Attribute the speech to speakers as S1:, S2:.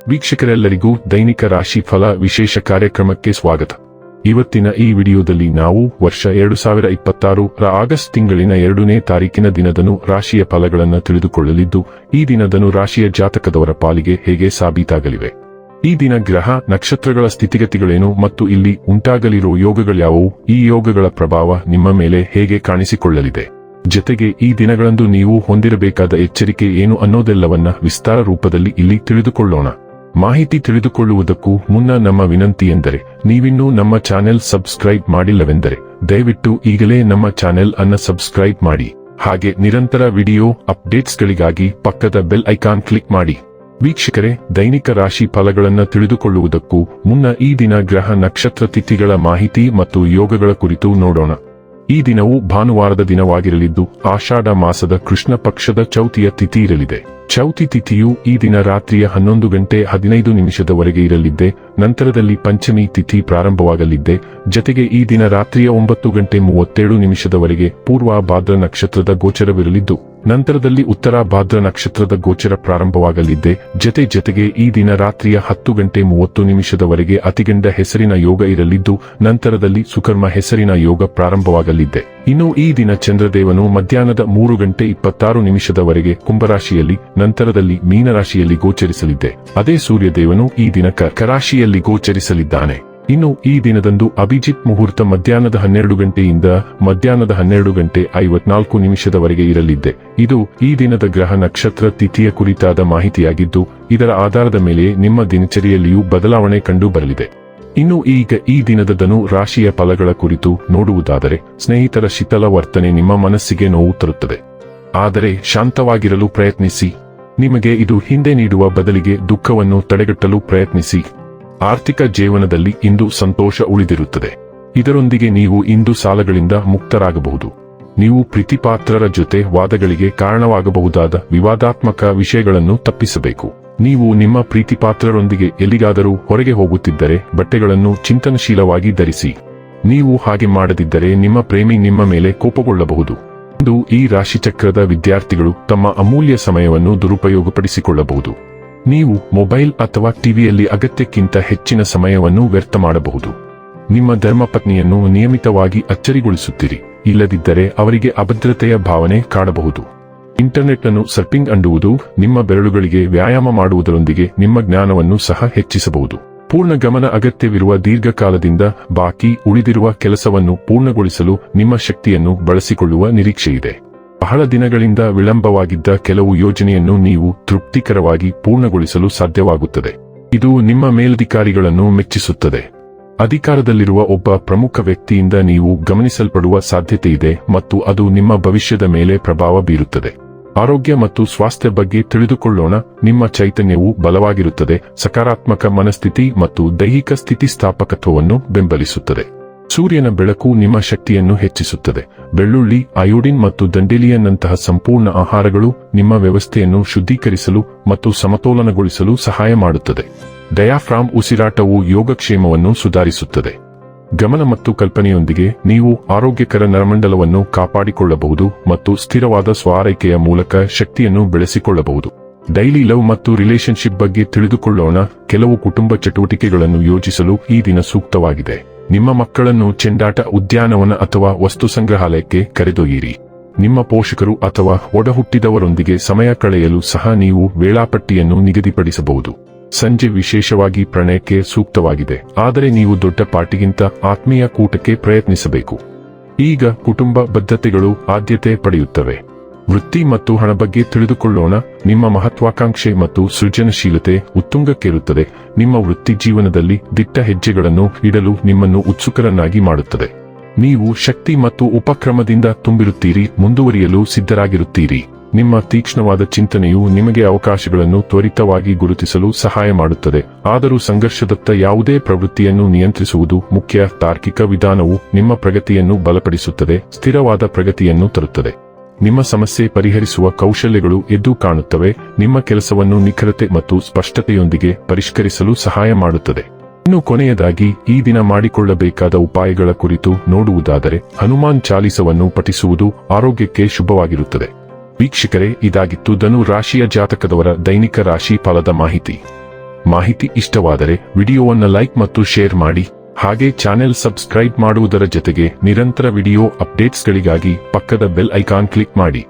S1: ವೀಕ್ಷಕರೆಲ್ಲರಿಗೂ ದೈನಿಕ ರಾಶಿ ಫಲ ವಿಶೇಷ ಕಾರ್ಯಕ್ರಮಕ್ಕೆ ಸ್ವಾಗತ. ಇವತ್ತಿನ ಈ ವಿಡಿಯೋದಲ್ಲಿ ನಾವು ವರ್ಷ 2026 ರ ಆಗಸ್ಟ್ ತಿಂಗಳಿನ 2ನೇ ತಾರೀಕಿನ ದಿನದನು ರಾಶಿಯ ಫಲಗಳನ್ನು ತಿಳಿದುಕೊಳ್ಳಲಿದ್ದು, ಈ ದಿನದನು ರಾಶಿಯ ಜಾತಕದವರ ಪಾಲಿಗೆ ಹೇಗೆ ಸಾಬೀತಾಗಲಿವೆ, ಈ ದಿನ ಗ್ರಹ ನಕ್ಷತ್ರಗಳ ಸ್ಥಿತಿಗತಿಗಳೇನು ಮತ್ತು ಇಲ್ಲಿ ಉಂಟಾಗಲಿರುವ ಯೋಗಗಳ್ಯಾವುವು, ಈ ಯೋಗಗಳ ಪ್ರಭಾವ ನಿಮ್ಮ ಮೇಲೆ ಹೇಗೆ ಕಾಣಿಸಿಕೊಳ್ಳಲಿದೆ, ಜೊತೆಗೆ ಈ ದಿನಗಳಂದು ನೀವು ಹೊಂದಿರಬೇಕಾದ ಎಚ್ಚರಿಕೆ ಏನು ಅನ್ನೋದೆಲ್ಲವನ್ನ ವಿಸ್ತಾರ ರೂಪದಲ್ಲಿ ಇಲ್ಲಿ ತಿಳಿದುಕೊಳ್ಳೋಣ. ಮಾಹಿತಿ ತಿಳಿದುಕೊಳ್ಳುವುದಕ್ಕೂ ಮುನ್ನ ನಮ್ಮ ವಿನಂತಿ ಎಂದರೆ, ನೀವಿನ್ನೂ ನಮ್ಮ ಚಾನೆಲ್ ಸಬ್ಸ್ಕ್ರೈಬ್ ಮಾಡಿಲ್ಲವೆಂದರೆ ದಯವಿಟ್ಟು ಈಗಲೇ ನಮ್ಮ ಚಾನೆಲ್ ಅನ್ನು ಸಬ್ಸ್ಕ್ರೈಬ್ ಮಾಡಿ. ಹಾಗೆ ನಿರಂತರ ವಿಡಿಯೋ ಅಪ್ಡೇಟ್ಸ್ಗಳಿಗಾಗಿ ಪಕ್ಕದ ಬೆಲ್ ಐಕಾನ್ ಕ್ಲಿಕ್ ಮಾಡಿ. ವೀಕ್ಷಕರೇ, ದೈನಿಕ ರಾಶಿ ಫಲಗಳನ್ನು ತಿಳಿದುಕೊಳ್ಳುವುದಕ್ಕೂ ಮುನ್ನ ಈ ದಿನ ಗ್ರಹ ನಕ್ಷತ್ರ ತಿಥಿಗಳ ಮಾಹಿತಿ ಮತ್ತು ಯೋಗಗಳ ಕುರಿತು ನೋಡೋಣ. ಈ ದಿನವು ಭಾನುವಾರದ ದಿನವಾಗಿರಲಿದ್ದು, ಆಷಾಢ ಮಾಸದ ಕೃಷ್ಣ ಪಕ್ಷದ ಚೌತಿಯ ತಿಥಿ ಇರಲಿದೆ. ಚೌತಿ ತಿಥಿಯು ಈ ದಿನ ರಾತ್ರಿಯ 11:15 ಇರಲಿದ್ದೆ. ನಂತರದಲ್ಲಿ ಪಂಚಮಿ ತಿಥಿ ಪ್ರಾರಂಭವಾಗಲಿದ್ದೆ. ಜತೆಗೆ ಈ ದಿನ ರಾತ್ರಿಯ 9:37 ಪೂರ್ವ ಭಾದ್ರ ನಕ್ಷತ್ರದ ಗೋಚರವಿರಲಿದ್ದು, ನಂತರದಲ್ಲಿ ಉತ್ತರ ಭಾದ್ರ ನಕ್ಷತ್ರದ ಗೋಚರ ಪ್ರಾರಂಭವಾಗಲಿದ್ದೆ. ಜತೆಗೆ ಈ ದಿನ ರಾತ್ರಿಯ 10:30 ಅತಿಗಂಡ ಹೆಸರಿನ ಯೋಗ ಇರಲಿದ್ದು, ನಂತರದಲ್ಲಿ ಸುಕರ್ಮ ಹೆಸರಿನ ಯೋಗ ಪ್ರಾರಂಭವಾಗಲಿದ್ದೆ. ಇನ್ನು ಈ ದಿನ ಚಂದ್ರದೇವನು ಮಧ್ಯಾಹ್ನದ 3:26 ಕುಂಭರಾಶಿಯಲ್ಲಿ, ನಂತರದಲ್ಲಿ ಮೀನರಾಶಿಯಲ್ಲಿ ಗೋಚರಿಸಲಿದ್ದೆ. ಅದೇ ಸೂರ್ಯದೇವನು ಈ ದಿನ ಕರಾಶಿಯಲ್ಲಿ ಗೋಚರಿಸಲಿದ್ದಾನೆ. ಇನ್ನು ಈ ದಿನದಂದು ಅಭಿಜಿತ್ ಮುಹೂರ್ತ ಮಧ್ಯಾಹ್ನದ 12 ಮಧ್ಯಾಹ್ನದ 12:54 ಇರಲಿದ್ದೆ. ಇದು ಈ ದಿನದ ಗ್ರಹ ನಕ್ಷತ್ರ ತಿಥಿಯ ಕುರಿತಾದ ಮಾಹಿತಿಯಾಗಿದ್ದು, ಇದರ ಆಧಾರದ ಮೇಲೆ ನಿಮ್ಮ ದಿನಚರಿಯಲ್ಲಿಯೂ ಬದಲಾವಣೆ ಕಂಡು ಬರಲಿದೆ. ಇನ್ನು ಈಗ ಈ ದಿನದ ಧನು ರಾಶಿಯ ಫಲಗಳ ಕುರಿತು ನೋಡುವುದಾದರೆ, ಸ್ನೇಹಿತರ ಶಿಥಲ ವರ್ತನೆ ನಿಮ್ಮ ಮನಸ್ಸಿಗೆ ನೋವು ತರುತ್ತದೆ. ಆದರೆ ಶಾಂತವಾಗಿರಲು ಪ್ರಯತ್ನಿಸಿ. ನಿಮಗೆ ಇದು ಹಿಂದೆ ನೀಡುವ ಬದಲಿಗೆ ದುಃಖವನ್ನು ತಡೆಗಟ್ಟಲು ಪ್ರಯತ್ನಿಸಿ. ಆರ್ಥಿಕ ಜೀವನದಲ್ಲಿ ಇಂದು ಸಂತೋಷ ಉಳಿದಿರುತ್ತದೆ. ಇದರೊಂದಿಗೆ ನೀವು ಇಂದು ಸಾಲಗಳಿಂದ ಮುಕ್ತರಾಗಬಹುದು. ನೀವು ಪ್ರೀತಿಪಾತ್ರರ ಜೊತೆ ವಾದಗಳಿಗೆ ಕಾರಣವಾಗಬಹುದಾದ ವಿವಾದಾತ್ಮಕ ವಿಷಯಗಳನ್ನು ತಪ್ಪಿಸಬೇಕು. ನೀವು ನಿಮ್ಮ ಪ್ರೀತಿಪಾತ್ರರೊಂದಿಗೆ ಎಲ್ಲಿಗಾದರೂ ಹೊರಗೆ ಹೋಗುತ್ತಿದ್ದರೆ ಬಟ್ಟೆಗಳನ್ನು ಚಿಂತನಶೀಲವಾಗಿ ಧರಿಸಿ. ನೀವು ಹಾಗೆ ಮಾಡದಿದ್ದರೆ ನಿಮ್ಮ ಪ್ರೇಮಿ ನಿಮ್ಮ ಮೇಲೆ ಕೋಪಗೊಳ್ಳಬಹುದು. ಇಂದು ಈ ರಾಶಿಚಕ್ರದ ವಿದ್ಯಾರ್ಥಿಗಳು ತಮ್ಮ ಅಮೂಲ್ಯ ಸಮಯವನ್ನು ದುರುಪಯೋಗಪಡಿಸಿಕೊಳ್ಳಬಹುದು. ನೀವು ಮೊಬೈಲ್ ಅಥವಾ ಟಿವಿಯಲ್ಲಿ ಅಗತ್ಯಕ್ಕಿಂತ ಹೆಚ್ಚಿನ ಸಮಯವನ್ನು ವ್ಯರ್ಥ ಮಾಡಬಹುದು. ನಿಮ್ಮ ಧರ್ಮಪತ್ನಿಯನ್ನು ನಿಯಮಿತವಾಗಿ ಅಚ್ಚರಿಗೊಳಿಸುತ್ತೀರಿ, ಇಲ್ಲದಿದ್ದರೆ ಅವರಿಗೆ ಅಭದ್ರತೆಯ ಭಾವನೆ ಕಾಡಬಹುದು. ಇಂಟರ್ನೆಟ್ ಅನ್ನು ಸರ್ಫಿಂಗ್ ಅಂಡುವುದು ನಿಮ್ಮ ಬೆರಳುಗಳಿಗೆ ವ್ಯಾಯಾಮ ಮಾಡುವುದರೊಂದಿಗೆ ನಿಮ್ಮ ಜ್ಞಾನವನ್ನು ಸಹ ಹೆಚ್ಚಿಸಬಹುದು. ಪೂರ್ಣ ಗಮನ ಅಗತ್ಯವಿರುವ ದೀರ್ಘಕಾಲದಿಂದ ಬಾಕಿ ಉಳಿದಿರುವ ಕೆಲಸವನ್ನು ಪೂರ್ಣಗೊಳಿಸಲು ನಿಮ್ಮ ಶಕ್ತಿಯನ್ನು ಬಳಸಿಕೊಳ್ಳುವ ನಿರೀಕ್ಷೆಯಿದೆ. ಬಹಳ ದಿನಗಳಿಂದ ವಿಳಂಬವಾಗಿದ್ದ ಕೆಲವು ಯೋಜನೆಯನ್ನು ನೀವು ತೃಪ್ತಿಕರವಾಗಿ ಪೂರ್ಣಗೊಳಿಸಲು ಸಾಧ್ಯವಾಗುತ್ತದೆ. ಇದು ನಿಮ್ಮ ಮೇಲಧಿಕಾರಿಗಳನ್ನು ಮೆಚ್ಚಿಸುತ್ತದೆ. ಅಧಿಕಾರದಲ್ಲಿರುವ ಒಬ್ಬ ಪ್ರಮುಖ ವ್ಯಕ್ತಿಯಿಂದ ನೀವು ಗಮನಿಸಲ್ಪಡುವ ಸಾಧ್ಯತೆಯಿದೆ ಮತ್ತು ಅದು ನಿಮ್ಮ ಭವಿಷ್ಯದ ಮೇಲೆ ಪ್ರಭಾವ ಬೀರುತ್ತದೆ. ಆರೋಗ್ಯ ಮತ್ತು ಸ್ವಾಸ್ಥ್ಯ ಬಗ್ಗೆ ತಿಳಿದುಕೊಳ್ಳೋಣ. ನಿಮ್ಮ ಚೈತನ್ಯವು ಬಲವಾಗಿರುತ್ತದೆ, ಸಕಾರಾತ್ಮಕ ಮನಸ್ಥಿತಿ ಮತ್ತು ದೈಹಿಕ ಸ್ಥಿತಿಸ್ಥಾಪಕತ್ವವನ್ನು ಬೆಂಬಲಿಸುತ್ತದೆ. ಸೂರ್ಯನ ಬೆಳಕು ನಿಮ್ಮ ಶಕ್ತಿಯನ್ನು ಹೆಚ್ಚಿಸುತ್ತದೆ. ಬೆಳ್ಳುಳ್ಳಿ, ಅಯೋಡಿನ್ ಮತ್ತು ದಂಡೇಲಿಯನ್ನಂತಹ ಸಂಪೂರ್ಣ ಆಹಾರಗಳು ನಿಮ್ಮ ವ್ಯವಸ್ಥೆಯನ್ನು ಶುದ್ಧೀಕರಿಸಲು ಮತ್ತು ಸಮತೋಲನಗೊಳಿಸಲು ಸಹಾಯ ಮಾಡುತ್ತದೆ. ಡಯಾಫ್ರಾಮ್ ಉಸಿರಾಟವು ಯೋಗಕ್ಷೇಮವನ್ನು ಸುಧಾರಿಸುತ್ತದೆ. ಗಮನ ಮತ್ತು ಕಲ್ಪನೆಯೊಂದಿಗೆ ನೀವು ಆರೋಗ್ಯಕರ ನರಮಂಡಲವನ್ನು ಕಾಪಾಡಿಕೊಳ್ಳಬಹುದು ಮತ್ತು ಸ್ಥಿರವಾದ ಸ್ವಾರೈಕೆಯ ಮೂಲಕ ಶಕ್ತಿಯನ್ನು ಬೆಳೆಸಿಕೊಳ್ಳಬಹುದು. ಡೈಲಿ ಲವ್ ಮತ್ತು ರಿಲೇಶನ್ಶಿಪ್ ಬಗ್ಗೆ ತಿಳಿದುಕೊಳ್ಳೋಣ. ಕೆಲವು ಕುಟುಂಬ ಚಟುವಟಿಕೆಗಳನ್ನು ಯೋಜಿಸಲು ಈ ದಿನ ಸೂಕ್ತವಾಗಿದೆ. ನಿಮ್ಮ ಮಕ್ಕಳನ್ನು ಚೆಂಡಾಟ ಉದ್ಯಾನವನ ಅಥವಾ ವಸ್ತು ಸಂಗ್ರಹಾಲಯಕ್ಕೆ ಕರೆದೊಯ್ಯಿರಿ. ನಿಮ್ಮ ಪೋಷಕರು ಅಥವಾ ಒಡಹುಟ್ಟಿದವರೊಂದಿಗೆ ಸಮಯ ಕಳೆಯಲು ಸಹ ನೀವು ವೇಳಾಪಟ್ಟಿಯನ್ನು ನಿಗದಿಪಡಿಸಬಹುದು. ಸಂಜೆ ವಿಶೇಷವಾಗಿ ಪ್ರಣಯಕ್ಕೆ ಸೂಕ್ತವಾಗಿದೆ, ಆದರೆ ನೀವು ದೊಡ್ಡ ಪಾರ್ಟಿಗಿಂತ ಆತ್ಮೀಯ ಕೂಟಕ್ಕೆ ಪ್ರಯತ್ನಿಸಬೇಕು. ಈಗ ಕುಟುಂಬ ಬದ್ಧತೆಗಳು ಆದ್ಯತೆ ಪಡೆಯುತ್ತವೆ. ವೃತ್ತಿ ಮತ್ತು ಹಣ ಬಗ್ಗೆ ತಿಳಿದುಕೊಳ್ಳೋಣ. ನಿಮ್ಮ ಮಹತ್ವಾಕಾಂಕ್ಷೆ ಮತ್ತು ಸೃಜನಶೀಲತೆ ಉತ್ತುಂಗಕ್ಕೇರುತ್ತದೆ. ನಿಮ್ಮ ವೃತ್ತಿ ಜೀವನದಲ್ಲಿ ದಿಟ್ಟ ಹೆಜ್ಜೆಗಳನ್ನು ಇಡಲು ನಿಮ್ಮನ್ನು ಉತ್ಸುಕರನ್ನಾಗಿ ಮಾಡುತ್ತದೆ. ನೀವು ಶಕ್ತಿ ಮತ್ತು ಉಪಕ್ರಮದಿಂದ ತುಂಬಿರುತ್ತೀರಿ, ಮುಂದುವರಿಯಲು ಸಿದ್ಧರಾಗಿರುತ್ತೀರಿ. ನಿಮ್ಮ ತೀಕ್ಷ್ಣವಾದ ಚಿಂತನೆಯು ನಿಮಗೆ ಅವಕಾಶಗಳನ್ನು ತ್ವರಿತವಾಗಿ ಗುರುತಿಸಲು ಸಹಾಯ ಮಾಡುತ್ತದೆ. ಆದರೂ ಸಂಘರ್ಷದತ್ತ ಯಾವುದೇ ಪ್ರವೃತ್ತಿಯನ್ನು ನಿಯಂತ್ರಿಸುವುದು ಮುಖ್ಯ. ತಾರ್ಕಿಕ ವಿಧಾನವು ನಿಮ್ಮ ಪ್ರಗತಿಯನ್ನು ಬಲಪಡಿಸುತ್ತದೆ, ಸ್ಥಿರವಾದ ಪ್ರಗತಿಯನ್ನು ತರುತ್ತದೆ. ನಿಮ್ಮ ಸಮಸ್ಯೆ ಪರಿಹರಿಸುವ ಕೌಶಲ್ಯಗಳು ಎದ್ದು ಕಾಣುತ್ತವೆ. ನಿಮ್ಮ ಕೆಲಸವನ್ನು ನಿಖರತೆ ಮತ್ತು ಸ್ಪಷ್ಟತೆಯೊಂದಿಗೆ ಪರಿಷ್ಕರಿಸಲು ಸಹಾಯ ಮಾಡುತ್ತದೆ. ಇನ್ನು ಕೊನೆಯದಾಗಿ ಈ ದಿನ ಮಾಡಿಕೊಳ್ಳಬೇಕಾದ ಉಪಾಯಗಳ ಕುರಿತು ನೋಡುವುದಾದರೆ, ಹನುಮಾನ್ ಚಾಲಿಸವನ್ನು ಪಠಿಸುವುದು ಆರೋಗ್ಯಕ್ಕೆ ಶುಭವಾಗಿರುತ್ತದೆ. ವೀಕ್ಷಕರೇ, ಇದಾಗಿತ್ತು ಧನು ರಾಶಿಯ ಜಾತಕದವರ ದೈನಿಕ ರಾಶಿ ಫಲದ ಮಾಹಿತಿ. ಮಾಹಿತಿ ಇಷ್ಟವಾದರೆ ವಿಡಿಯೋವನ್ನು ಲೈಕ್ ಮತ್ತು ಶೇರ್ ಮಾಡಿ. ಹಾಗೆ ಚಾನೆಲ್ ಸಬ್ಸ್ಕ್ರೈಬ್ ಮಾಡುವುದರ ಜೊತೆಗೆ ನಿರಂತರ ವಿಡಿಯೋ ಅಪ್ಡೇಟ್ಸ್ಗಳಿಗಾಗಿ ಪಕ್ಕದ ಬೆಲ್ ಐಕಾನ್ ಕ್ಲಿಕ್ ಮಾಡಿ.